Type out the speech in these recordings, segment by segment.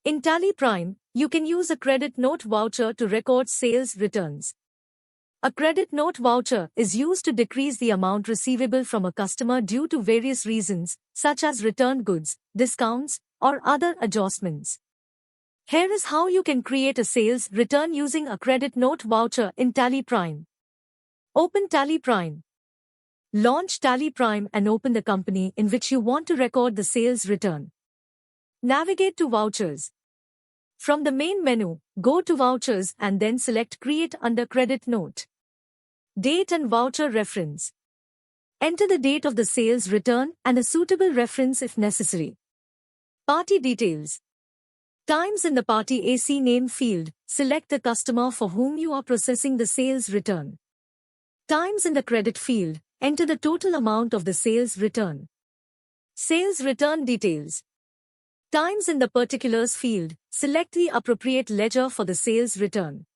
In Tally Prime, you can use a credit note voucher to record sales returns. A credit note voucher is used to decrease the amount receivable from a customer due to various reasons, such as returned goods, discounts, or other adjustments. Here is how you can create a sales return using a credit note voucher in Tally Prime. Open Tally Prime. Launch Tally Prime and open the company in which you want to record the sales return. Navigate to Vouchers. From the main menu, go to Vouchers and then select Create under Credit Note. Date and Voucher Reference. Enter the date of the sales return and a suitable reference if necessary. Party Details. Times in the Party AC Name field, select the customer for whom you are processing the sales return. Times in the Credit field, enter the total amount of the sales return. Sales Return Details. Times in the Particulars field, select the appropriate ledger for the sales return.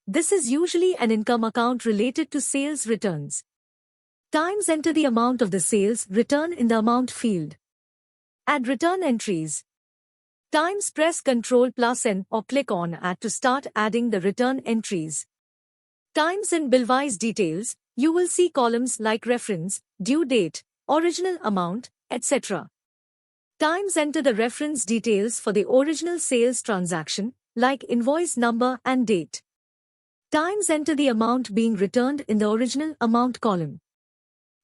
This is usually an income account related to sales returns. Times enter the amount of the sales return in the Amount field. Add return entries. Times press Ctrl+N or click on Add to start adding the return entries. Times in Billwise Details, you will see columns like reference, due date, original amount, etc. Times enter the reference details for the original sales transaction, like invoice number and date. Times enter the amount being returned in the original amount column.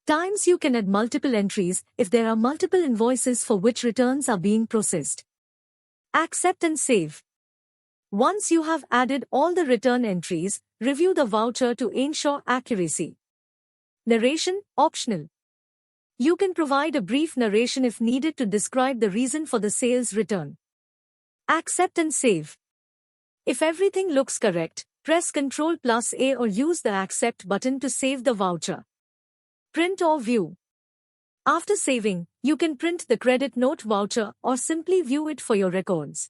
Times you can add multiple entries if there are multiple invoices for which returns are being processed. Accept and save. Once you have added all the return entries, review the voucher to ensure accuracy. Narration, optional. You can provide a brief narration if needed to describe the reason for the sales return. Accept and save. If everything looks correct, press Ctrl+A or use the Accept button to save the voucher. Print or view. After saving, you can print the credit note voucher or simply view it for your records.